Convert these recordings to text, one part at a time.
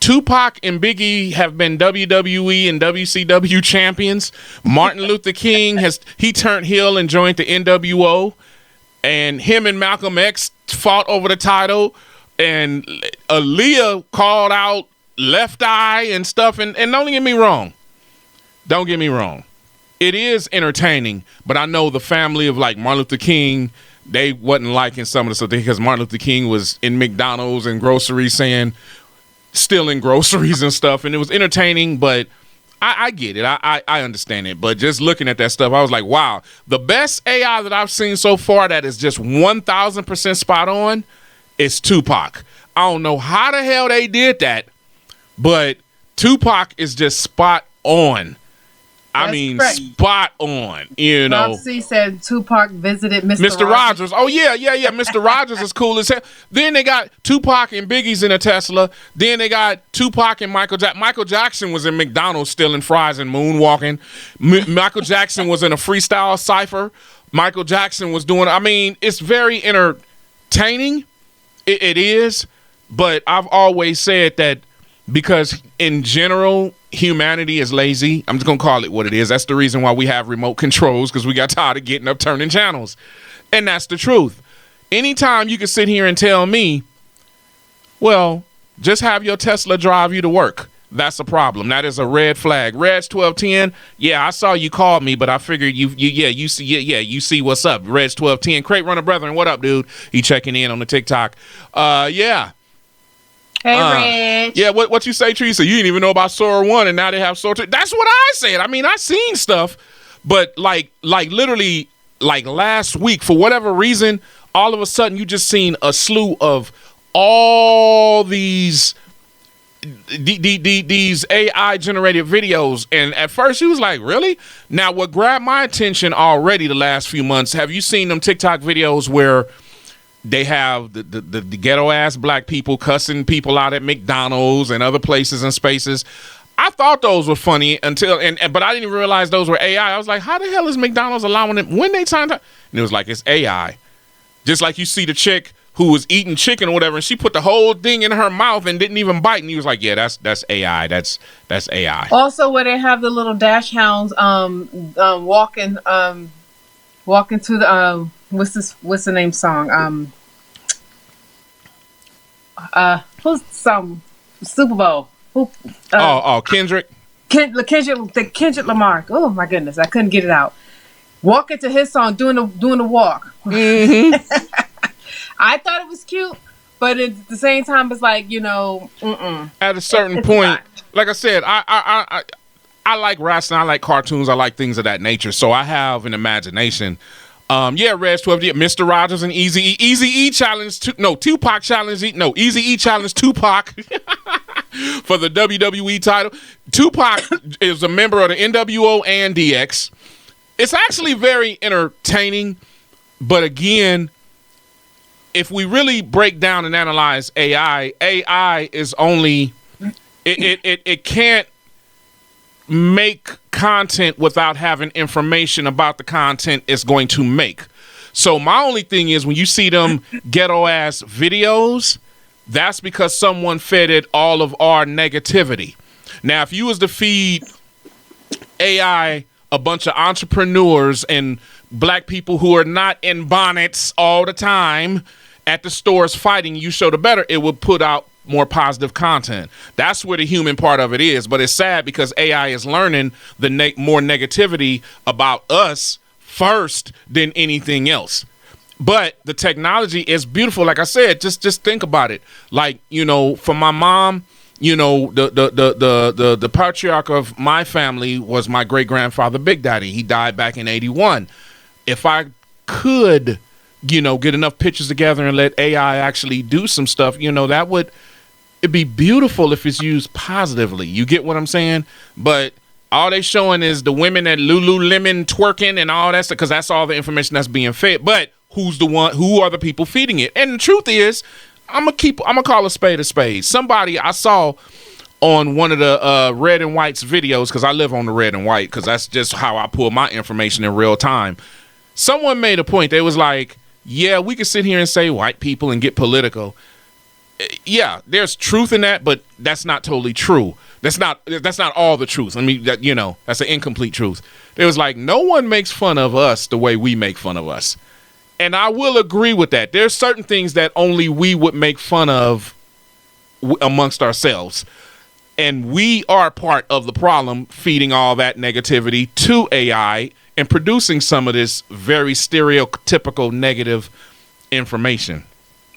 Tupac and Biggie have been WWE and WCW champions. Martin Luther King he turned heel and joined the NWO, and him and Malcolm X fought over the title, and Aaliyah called out Left Eye and stuff. And don't get me wrong. It is entertaining, but I know the family of like Martin Luther King, they wasn't liking some of the stuff because Martin Luther King was in McDonald's and groceries stealing groceries and stuff, and it was entertaining, but I get it. I understand it. But just looking at that stuff, I was like, wow, the best AI that I've seen so far that is just 1,000% spot on is Tupac. I don't know how the hell they did that, but Tupac is just spot on. I mean, correct. Spot on, you know. Bob C said Tupac visited Mr. Rogers. Oh, yeah. Mr. Rogers is cool as hell. Then they got Tupac and Biggie's in a Tesla. Then they got Tupac and Michael Jackson. Michael Jackson was in McDonald's stealing fries and moonwalking. Michael Jackson was in a freestyle cipher. Michael Jackson was doing, I mean, it's very entertaining. It is. But I've always said that because in general, humanity is lazy. I'm just going to call it what it is. That's the reason why we have remote controls, because we got tired of getting up turning channels. And that's the truth. Anytime you can sit here and tell me, well, just have your Tesla drive you to work, that's a problem. That is a red flag. Reds 1210, yeah, I saw you called me, but I figured you see what's up. Reds 1210, Crate Runner Brethren, what up, dude? He checking in on the TikTok. Yeah. Hey, Rich. Yeah, what you say, Teresa? You didn't even know about Sora 1, and now they have Sora 2. That's what I said. I mean, I seen stuff, but like literally, like last week, for whatever reason, all of a sudden you just seen a slew of all these AI generated videos. And at first he was like, really? Now, what grabbed my attention already the last few months, have you seen them TikTok videos where they have the ghetto ass black people cussing people out at McDonald's and other places and spaces? I thought those were funny but I didn't realize those were AI. I was like, how the hell is McDonald's allowing them when they time to? And it was like, it's AI. Just like you see the chick who was eating chicken or whatever, and she put the whole thing in her mouth and didn't even bite. And he was like, yeah, that's AI. That's AI. Also, where they have the little dash hounds walking to the what's the name song? Who's some Super Bowl? Kendrick. Kendrick Lamar. Oh my goodness, I couldn't get it out. Walking to his song, doing the walk. Mm-hmm. I thought it was cute, but at the same time, it's like, at a certain point, like I said, I like wrestling, I like cartoons, I like things of that nature. So I have an imagination. Reds 12, Mr. Rogers and Eazy-E challenge. Tupac challenge. Eazy-E challenge Tupac for the WWE title. Tupac is a member of the NWO and DX. It's actually very entertaining, but again, if we really break down and analyze AI is only it can't make content without having information about the content it's going to make. So my only thing is, when you see them ghetto ass videos, that's because someone fed it all of our negativity. Now, if you was to feed AI a bunch of entrepreneurs and black people who are not in bonnets all the time at the stores fighting, you show the better, it would put out more positive content. That's where the human part of it is. But it's sad because AI is learning the more negativity about us first than anything else. But the technology is beautiful. Like I said, just think about it. Like, for my mom, the patriarch of my family was my great grandfather, Big Daddy. He died back in 81. If I could, get enough pictures together and let AI actually do some stuff, it'd be beautiful if it's used positively. You get what I'm saying? But all they showing is the women at Lululemon twerking and all that stuff, because that's all the information that's being fed. But who are the people feeding it? And the truth is, I'm gonna call a spade a spade. Somebody I saw on one of the Red and White's videos, because I live on the Red and White, because that's just how I pull my information in real time. Someone made a point. They was like, yeah, we could sit here and say white people and get political. yeah, there's truth in that, but that's not totally true. That's not all the truth. I mean, that's an incomplete truth. There was like, no one makes fun of us the way we make fun of us. And I will agree with that. There's certain things that only we would make fun of amongst ourselves. And we are part of the problem, feeding all that negativity to AI and producing some of this very stereotypical negative information.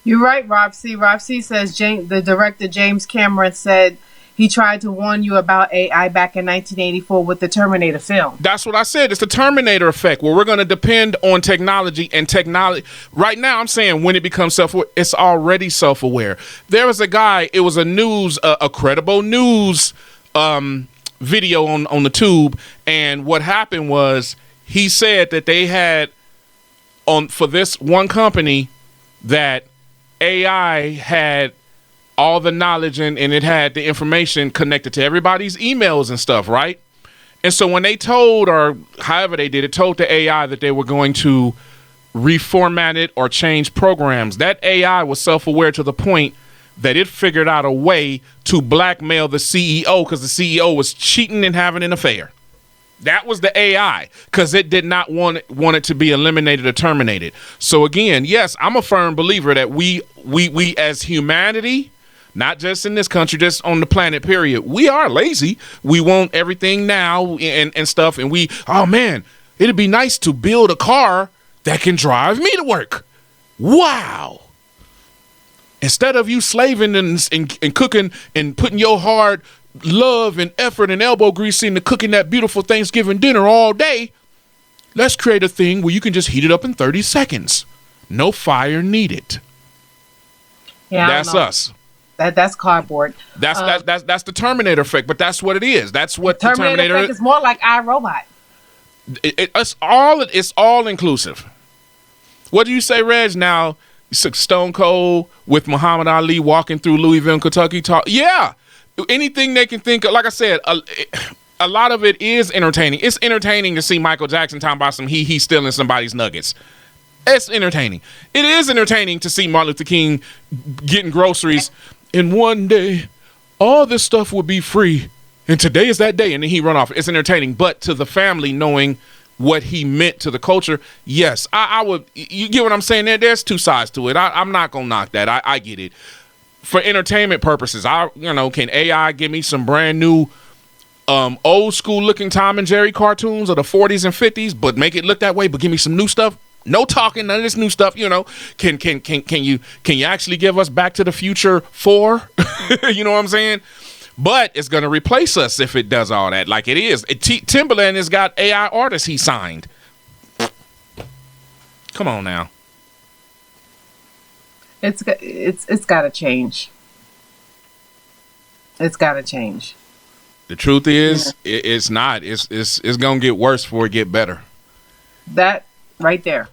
You're right, Rob C. Rob C. says the director James Cameron said he tried to warn you about AI back in 1984 with the Terminator film. That's what I said. It's the Terminator effect, where we're going to depend on technology. And technology, right now, I'm saying when it becomes self-aware, it's already self-aware. There was a guy, it was a credible news video on the tube. And what happened was he said that they had, for this one company, that AI had all the knowledge and it had the information connected to everybody's emails and stuff, right? And so when they told, or however they did it, told the AI that they were going to reformat it or change programs, that AI was self-aware to the point that it figured out a way to blackmail the CEO because the CEO was cheating and having an affair. That was the AI, because it did not want it to be eliminated or terminated. So again, yes, I'm a firm believer that we as humanity, not just in this country, just on the planet, period, we are lazy. We want everything now and stuff. And oh man, it'd be nice to build a car that can drive me to work. Wow. Instead of you slaving and cooking and putting your hard love and effort and elbow grease into cooking that beautiful Thanksgiving dinner all day, let's create a thing where you can just heat it up in 30 seconds. No fire needed. Yeah, that's us. That's cardboard. That's the Terminator effect, but that's what it is. That's what the Terminator effect is. More like iRobot. It's all inclusive. What do you say, Reg? Now, Stone Cold with Muhammad Ali walking through Louisville, Kentucky. Yeah. Anything they can think of. Like I said, a lot of it is entertaining. It's entertaining to see Michael Jackson talking about he's stealing somebody's nuggets. It's entertaining. It is entertaining to see Martin Luther King getting groceries. And one day, all this stuff will be free. And today is that day. And then he run off. It's entertaining. But to the family, knowing what he meant to the culture, yes, I would. You get what I'm saying? There's two sides to it. I'm not going to knock that. I get it. For entertainment purposes, can AI give me some brand new, old school looking Tom and Jerry cartoons of the 40s and 50s, but make it look that way, but give me some new stuff? No talking, none of this new stuff. Can you actually give us Back to the Future 4? You know what I'm saying? But it's gonna replace us if it does all that, like it is. Timberland has got AI artists he signed. Come on now. It's got to change. It's got to change. The truth is, it's not. It's gonna get worse before it get better. That right there.